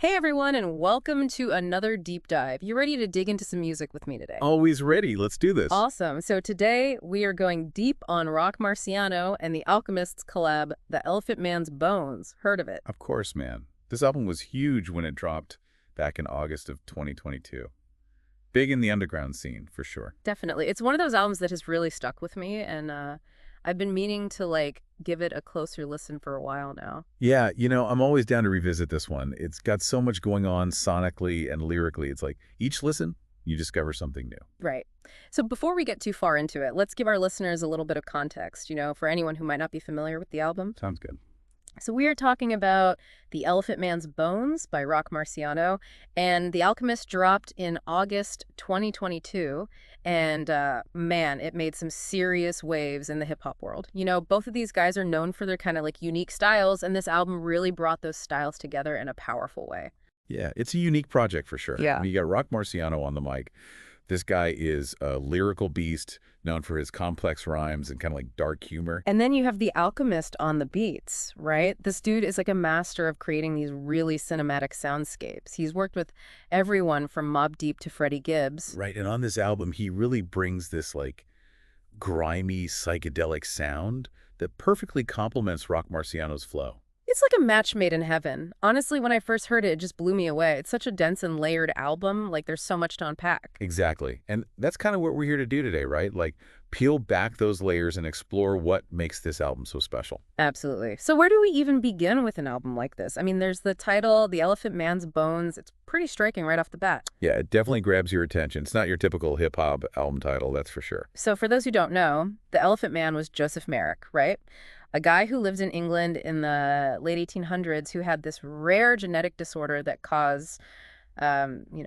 Hey everyone, and welcome to another deep dive. You ready to dig into some music with me today? Always ready. Let's do this. Awesome. So today we are going deep on Roc Marciano and the Alchemist's collab, The Elephant Man's Bones. Heard of it? Of course, man. This album was huge when it dropped back in August of 2022. Big in the underground scene, for sure. Definitely. It's one of those albums that has really stuck with me, and I've been meaning to give it a closer listen for a while now. Yeah, I'm always down to revisit this one. It's got so much going on sonically and lyrically. It's like each listen, you discover something new. Right. So before we get too far into it, let's give our listeners a little bit of context, for anyone who might not be familiar with the album. Sounds good. So we are talking about The Elephant Man's Bones by Roc Marciano, and The Alchemist dropped in August 2022, and man, it made some serious waves in the hip-hop world. Both of these guys are known for their kind of unique styles, and this album really brought those styles together in a powerful way. Yeah, it's a unique project for sure. Yeah. You got Roc Marciano on the mic. This guy is a lyrical beast, known for his complex rhymes and kind of dark humor. And then you have The Alchemist on the beats, right? This dude is like a master of creating these really cinematic soundscapes. He's worked with everyone from Mobb Deep to Freddie Gibbs. Right, and on this album, he really brings this grimy psychedelic sound that perfectly complements Roc Marciano's flow. It's like a match made in heaven. Honestly, when I first heard it, it just blew me away. It's such a dense and layered album. There's so much to unpack. Exactly. And that's kind of what we're here to do today, right? Peel back those layers and explore what makes this album so special. Absolutely. So where do we even begin with an album like this? I mean, there's the title, The Elephant Man's Bones. It's pretty striking right off the bat. Yeah, it definitely grabs your attention. It's not your typical hip-hop album title, that's for sure. So for those who don't know, The Elephant Man was Joseph Merrick, right? A guy who lived in England in the late 1800s who had this rare genetic disorder that caused,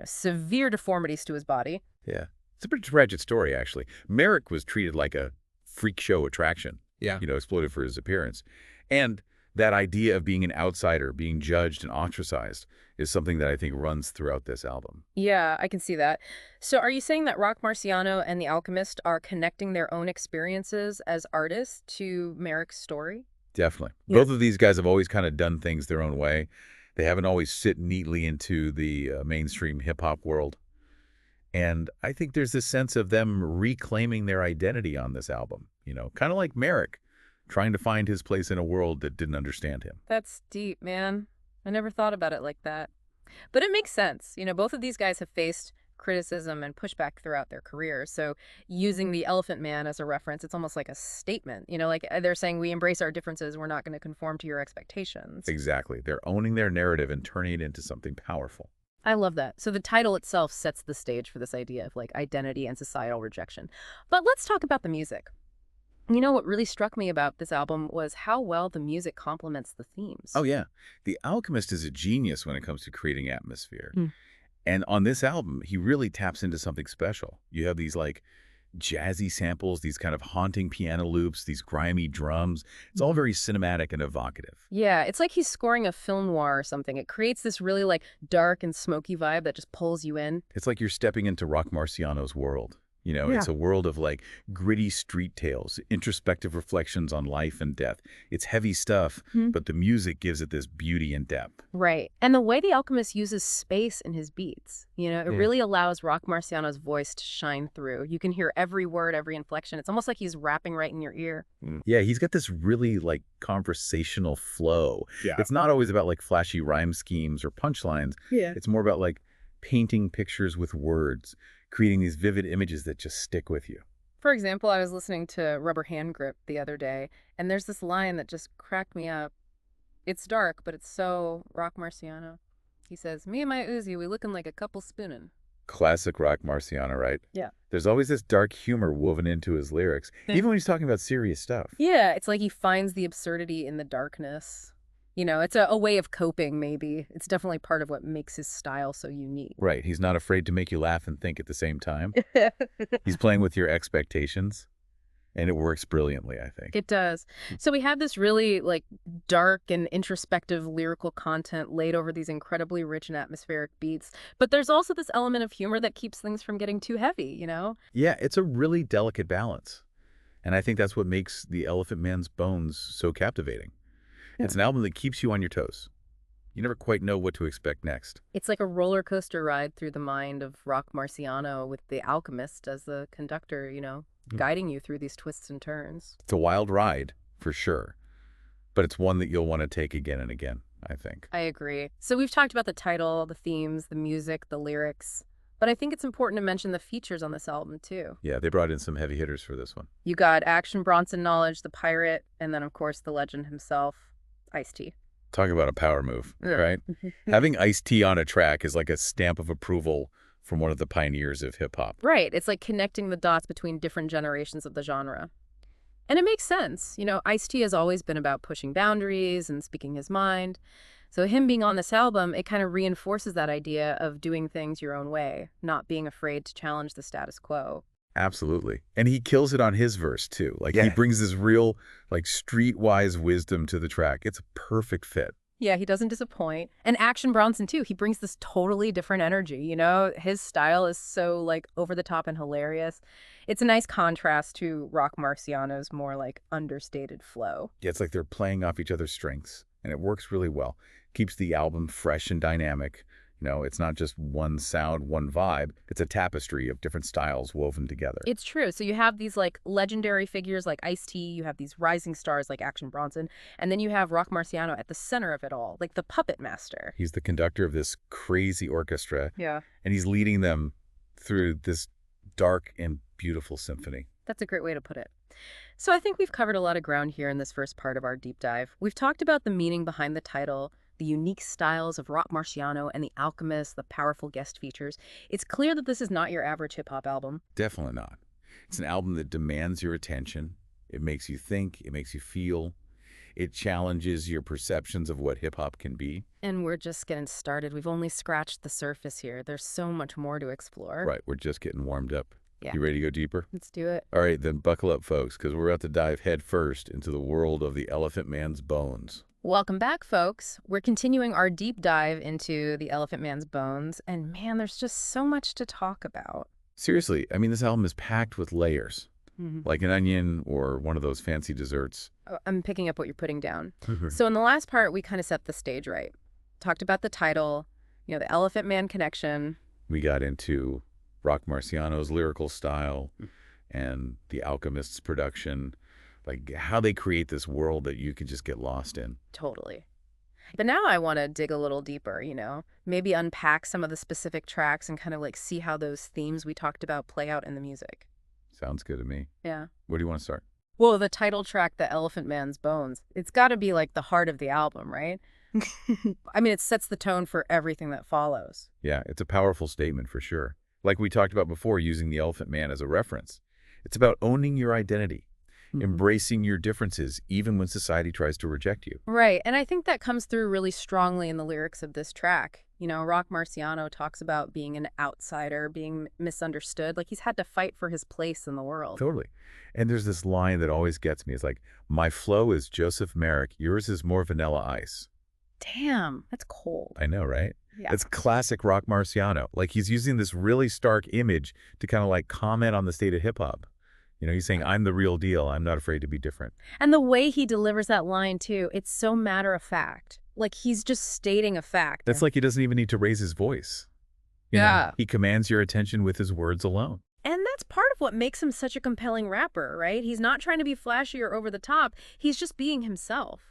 severe deformities to his body. Yeah. It's a pretty tragic story, actually. Merrick was treated like a freak show attraction. Yeah. Exploited for his appearance. And that idea of being an outsider, being judged and ostracized, is something that I think runs throughout this album. Yeah, I can see that. So are you saying that Roc Marciano and The Alchemist are connecting their own experiences as artists to Merrick's story? Definitely. Yeah. Both of these guys have always kind of done things their own way. They haven't always fit neatly into the mainstream hip-hop world. And I think there's this sense of them reclaiming their identity on this album, kind of like Merrick, trying to find his place in a world that didn't understand him. That's deep, man. I never thought about it like that. But it makes sense. Both of these guys have faced criticism and pushback throughout their careers. So using the Elephant Man as a reference, it's almost like a statement. They're saying we embrace our differences. We're not going to conform to your expectations. Exactly. They're owning their narrative and turning it into something powerful. I love that. So the title itself sets the stage for this idea of identity and societal rejection. But let's talk about the music. What really struck me about this album was how well the music complements the themes. Oh, yeah. The Alchemist is a genius when it comes to creating atmosphere. Hmm. And on this album, he really taps into something special. You have these jazzy samples, these kind of haunting piano loops, these grimy drums. It's all very cinematic and evocative. Yeah, it's like he's scoring a film noir or something. It creates this really dark and smoky vibe that just pulls you in. It's like you're stepping into Roc Marciano's world. It's a world of gritty street tales, introspective reflections on life and death. It's heavy stuff, but the music gives it this beauty and depth. Right. And the way The Alchemist uses space in his beats, it really allows Roc Marciano's voice to shine through. You can hear every word, every inflection. It's almost like he's rapping right in your ear. Yeah, he's got this really conversational flow. Yeah. It's not always about flashy rhyme schemes or punchlines. Yeah. It's more about painting pictures with words, creating these vivid images that just stick with you. For example, I was listening to Rubber Hand Grip the other day, and there's this line that just cracked me up. It's dark, but it's so Roc Marciano. He says, "Me and my Uzi, we looking like a couple spooning." Classic Roc Marciano, right? Yeah. There's always this dark humor woven into his lyrics, even when he's talking about serious stuff. Yeah, it's like he finds the absurdity in the darkness. It's a way of coping, maybe. It's definitely part of what makes his style so unique. Right. He's not afraid to make you laugh and think at the same time. He's playing with your expectations, and it works brilliantly, I think. It does. So we have this really dark and introspective lyrical content laid over these incredibly rich and atmospheric beats. But there's also this element of humor that keeps things from getting too heavy, Yeah, it's a really delicate balance. And I think that's what makes The Elephant Man's Bones so captivating. Yeah. It's an album that keeps you on your toes. You never quite know what to expect next. It's like a roller coaster ride through the mind of Roc Marciano with the Alchemist as the conductor, Mm. guiding you through these twists and turns. It's a wild ride, for sure, but it's one that you'll want to take again and again, I think. I agree. So we've talked about the title, the themes, the music, the lyrics, but I think it's important to mention the features on this album too. Yeah, they brought in some heavy hitters for this one. You got Action Bronson knowledge, the pirate, and then of course the legend himself, Ice-T. Talk about a power move, right? Having Ice-T on a track is like a stamp of approval from one of the pioneers of hip-hop. Right. It's like connecting the dots between different generations of the genre. And it makes sense. Ice-T has always been about pushing boundaries and speaking his mind. So him being on this album, it kind of reinforces that idea of doing things your own way, not being afraid to challenge the status quo. Absolutely. And he kills it on his verse, too. Like, he brings this real, like, streetwise wisdom to the track. It's a perfect fit. Yeah, he doesn't disappoint. And Action Bronson, too. He brings this totally different energy, His style is so, like, over the top and hilarious. It's a nice contrast to Roc Marciano's more, like, understated flow. Yeah, it's like they're playing off each other's strengths, and it works really well. Keeps the album fresh and dynamic. It's not just one sound, one vibe. It's a tapestry of different styles woven together. It's true. So you have these like legendary figures like Ice-T, you have these rising stars like Action Bronson, and then you have Roc Marciano at the center of it all, like the puppet master. He's the conductor of this crazy orchestra, Yeah. and he's leading them through this dark and beautiful symphony. That's a great way to put it. So I think we've covered a lot of ground here in this first part of our deep dive. We've talked about the meaning behind the title, the unique styles of Roc Marciano and the Alchemist, the powerful guest features. It's clear that this is not your average hip-hop album. Definitely not. It's an album that demands your attention. It makes you think. It makes you feel. It challenges your perceptions of what hip-hop can be. And we're just getting started. We've only scratched the surface here. There's so much more to explore. Right, we're just getting warmed up. Yeah. You ready to go deeper? Let's do it. All right, then buckle up, folks, because we're about to dive head first into the world of the Elephant Man's bones. Welcome back, folks. We're continuing our deep dive into the Elephant Man's bones, and man, there's just so much to talk about. Seriously, I mean, this album is packed with layers, Mm-hmm. like an onion or one of those fancy desserts. Oh, I'm picking up what you're putting down. So in the last part, we kind of set the stage right. Talked about the title, the Elephant Man connection. We got into Roc Marciano's lyrical style and the Alchemist's production, like how they create this world that you can just get lost in. Totally. But now I want to dig a little deeper, maybe unpack some of the specific tracks and kind of like see how those themes we talked about play out in the music. Sounds good to me. Yeah. Where do you want to start? Well, the title track, The Elephant Man's Bones, it's got to be like the heart of the album, right? I mean, it sets the tone for everything that follows. Yeah, it's a powerful statement for sure. Like we talked about before, using the Elephant Man as a reference. It's about owning your identity, embracing your differences, even when society tries to reject you. Right, and I think that comes through really strongly in the lyrics of this track. Roc Marciano talks about being an outsider, being misunderstood, like he's had to fight for his place in the world. Totally. And there's this line that always gets me. It's like, my flow is Joseph Merrick, yours is more vanilla ice. Damn, that's cold. I know, right? Yeah. It's classic Roc Marciano. Like, he's using this really stark image to kind of like comment on the state of hip hop. He's saying, I'm the real deal. I'm not afraid to be different. And the way he delivers that line, too, it's so matter of fact. Like, he's just stating a fact. That's like he doesn't even need to raise his voice. You know, he commands your attention with his words alone. And that's part of what makes him such a compelling rapper, right? He's not trying to be flashy or over the top. He's just being himself.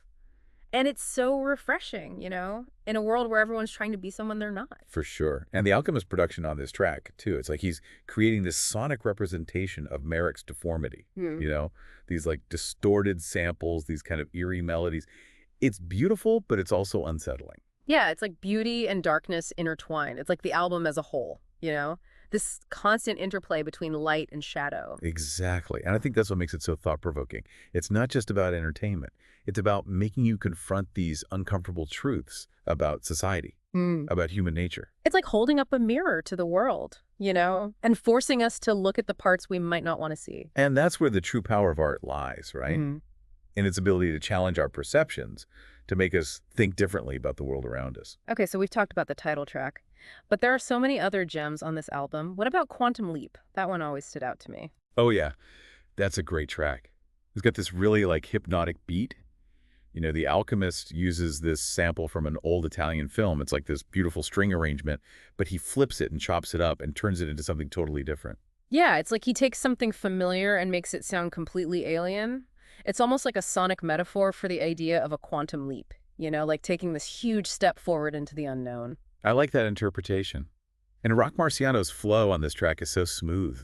And it's so refreshing, in a world where everyone's trying to be someone they're not. For sure. And the Alchemist production on this track, too. It's like he's creating this sonic representation of Merrick's deformity. These like distorted samples, these kind of eerie melodies. It's beautiful, but it's also unsettling. Yeah, it's like beauty and darkness intertwined. It's like the album as a whole, This constant interplay between light and shadow. Exactly. And I think that's what makes it so thought-provoking. It's not just about entertainment. It's about making you confront these uncomfortable truths about society, about human nature. It's like holding up a mirror to the world, and forcing us to look at the parts we might not want to see. And that's where the true power of art lies, right? In its ability to challenge our perceptions, to make us think differently about the world around us. Okay, so we've talked about the title track, but there are so many other gems on this album. What about Quantum Leap? That one always stood out to me. Oh, yeah. That's a great track. It's got this really, like, hypnotic beat. The Alchemist uses this sample from an old Italian film. It's like this beautiful string arrangement, but he flips it and chops it up and turns it into something totally different. Yeah, it's like he takes something familiar and makes it sound completely alien. It's almost like a sonic metaphor for the idea of a quantum leap, like taking this huge step forward into the unknown. I like that interpretation. And Roc Marciano's flow on this track is so smooth,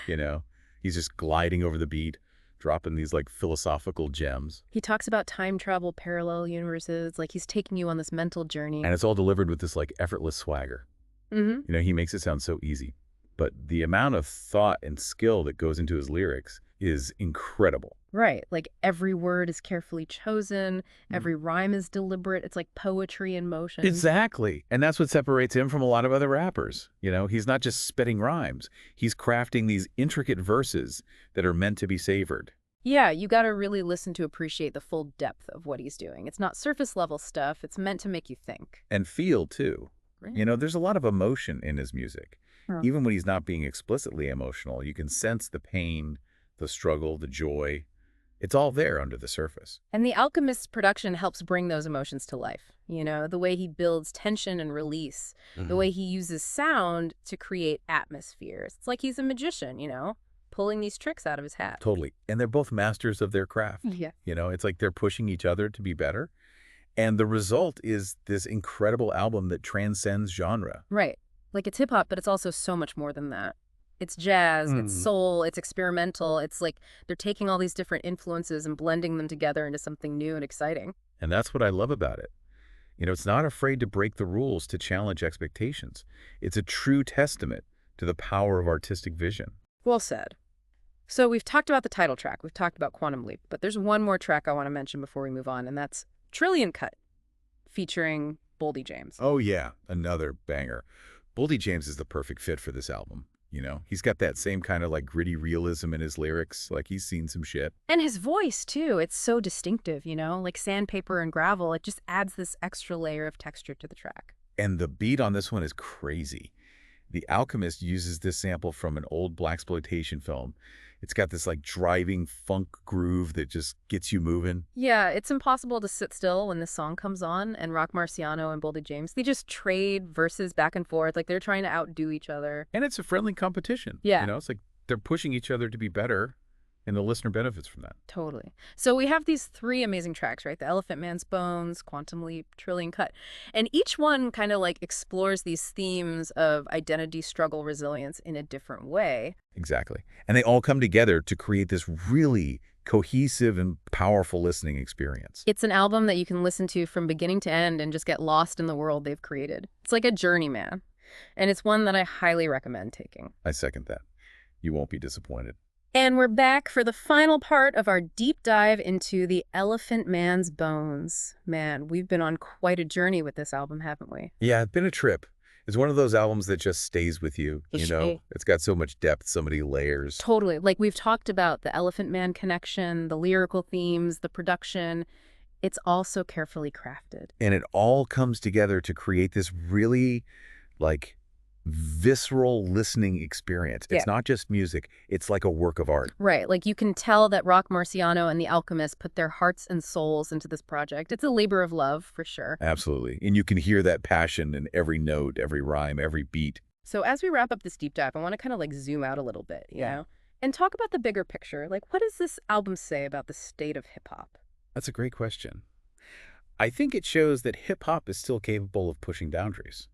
you know? He's just gliding over the beat, dropping these like philosophical gems. He talks about time travel, parallel universes, like he's taking you on this mental journey. And it's all delivered with this like effortless swagger. Mm-hmm. He makes it sound so easy. But the amount of thought and skill that goes into his lyrics is incredible. Right, like every word is carefully chosen, every rhyme is deliberate, it's like poetry in motion. Exactly. And that's what separates him from a lot of other rappers. He's not just spitting rhymes. He's crafting these intricate verses that are meant to be savored. Yeah, you gotta really listen to appreciate the full depth of what he's doing. It's not surface level stuff, it's meant to make you think. And feel, too. Right. There's a lot of emotion in his music. Huh. Even when he's not being explicitly emotional, you can sense the pain, the struggle, the joy. It's all there under the surface. And the Alchemist's production helps bring those emotions to life. The way he builds tension and release, the way he uses sound to create atmospheres. It's like he's a magician, pulling these tricks out of his hat. Totally. And they're both masters of their craft. Yeah. It's like they're pushing each other to be better. And the result is this incredible album that transcends genre. Right. Like it's hip hop, but it's also so much more than that. It's jazz, it's soul, it's experimental. It's like they're taking all these different influences and blending them together into something new and exciting. And that's what I love about it. It's not afraid to break the rules to challenge expectations. It's a true testament to the power of artistic vision. Well said. So we've talked about the title track, we've talked about Quantum Leap, but there's one more track I want to mention before we move on, and that's Trillion Cut, featuring Boldy James. Oh, yeah, another banger. Boldy James is the perfect fit for this album. He's got that same kind of like gritty realism in his lyrics, like he's seen some shit. And his voice, too, it's so distinctive, like sandpaper and gravel. It just adds this extra layer of texture to the track. And the beat on this one is crazy. The Alchemist uses this sample from an old blaxploitation film. It's got this like driving funk groove that just gets you moving. Yeah, it's impossible to sit still when this song comes on, and Roc Marciano and Boldy James, they just trade verses back and forth, like they're trying to outdo each other. And it's a friendly competition. Yeah. It's like they're pushing each other to be better, and the listener benefits from that. Totally. So we have these three amazing tracks, right? The Elephant Man's Bones, Quantum Leap, Trillion Cut. And each one kind of like explores these themes of identity, struggle, resilience in a different way. Exactly. And they all come together to create this really cohesive and powerful listening experience. It's an album that you can listen to from beginning to end and just get lost in the world they've created. It's like a journey, man. And it's one that I highly recommend taking. I second that. You won't be disappointed. And we're back for the final part of our deep dive into the Elephant Man's Bones. Man, we've been on quite a journey with this album, haven't we? Yeah, it's been a trip. It's one of those albums that just stays with you, It's got so much depth, so many layers. Totally. Like we've talked about the Elephant Man connection, the lyrical themes, the production. It's all so carefully crafted. And it all comes together to create this really, like, visceral listening experience. It's not just music. It's like a work of art. Right. Like you can tell that Roc Marciano and the Alchemist put their hearts and souls into this project. It's a labor of love, for sure. Absolutely. And you can hear that passion in every note, every rhyme, every beat. So as we wrap up this deep dive, I want to kind of like zoom out a little bit, you know, and talk about the bigger picture. Like, what does this album say about the state of hip hop? That's a great question. I think it shows that hip hop is still capable of pushing boundaries.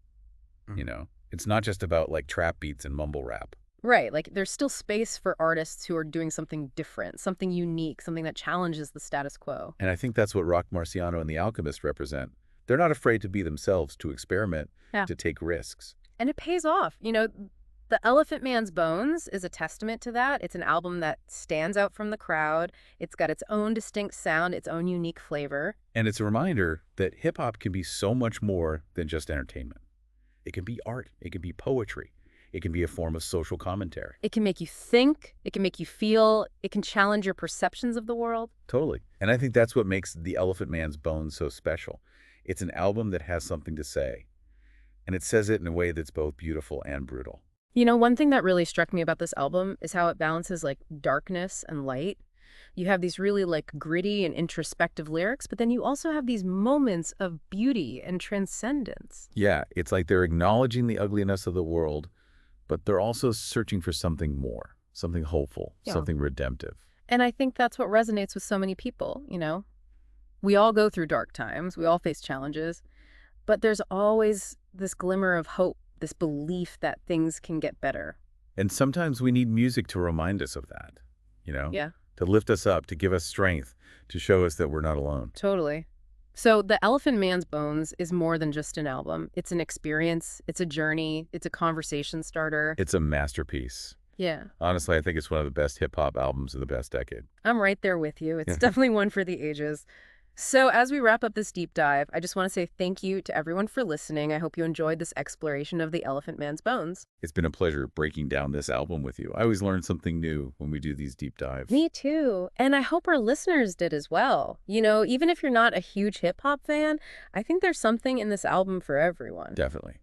It's not just about like trap beats and mumble rap. Right. Like there's still space for artists who are doing something different, something unique, something that challenges the status quo. And I think that's what Roc Marciano and the Alchemist represent. They're not afraid to be themselves, to experiment, to take risks. And it pays off. The Elephant Man's Bones is a testament to that. It's an album that stands out from the crowd. It's got its own distinct sound, its own unique flavor. And it's a reminder that hip hop can be so much more than just entertainment. It can be art. It can be poetry. It can be a form of social commentary. It can make you think. It can make you feel. It can challenge your perceptions of the world. Totally. And I think that's what makes The Elephant Man's Bones so special. It's an album that has something to say. And it says it in a way that's both beautiful and brutal. One thing that really struck me about this album is how it balances like darkness and light. You have these really like gritty and introspective lyrics, but then you also have these moments of beauty and transcendence. Yeah, it's like they're acknowledging the ugliness of the world, but they're also searching for something more, something hopeful, Yeah. something redemptive. And I think that's what resonates with so many people, We all go through dark times, we all face challenges, but there's always this glimmer of hope, this belief that things can get better. And sometimes we need music to remind us of that, you know, Yeah, to lift us up, to give us strength, to show us that we're not alone. totally. So The Elephant Man's Bones is more than just an album. It's an experience, it's a journey, it's a conversation starter. It's a masterpiece. Yeah, Honestly, I think it's one of the best hip-hop albums of the past decade. I'm right there with you. It's Yeah. definitely one for the ages. So as we wrap up this deep dive, I just want to say thank you to everyone for listening. I hope you enjoyed this exploration of The Elephant Man's Bones. It's been a pleasure breaking down this album with you. I always learn something new when we do these deep dives. Me too. And I hope our listeners did as well. Even if you're not a huge hip hop fan, I think there's something in this album for everyone. Definitely.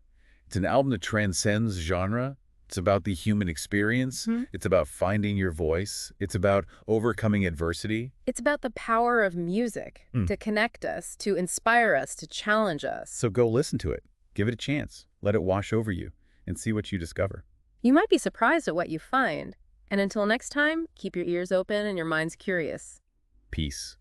It's an album that transcends genre. It's about the human experience. Hmm? It's about finding your voice. It's about overcoming adversity. It's about the power of music to connect us, to inspire us, to challenge us. So go listen to it. Give it a chance. Let it wash over you and see what you discover. You might be surprised at what you find. And until next time, keep your ears open and your minds curious. Peace.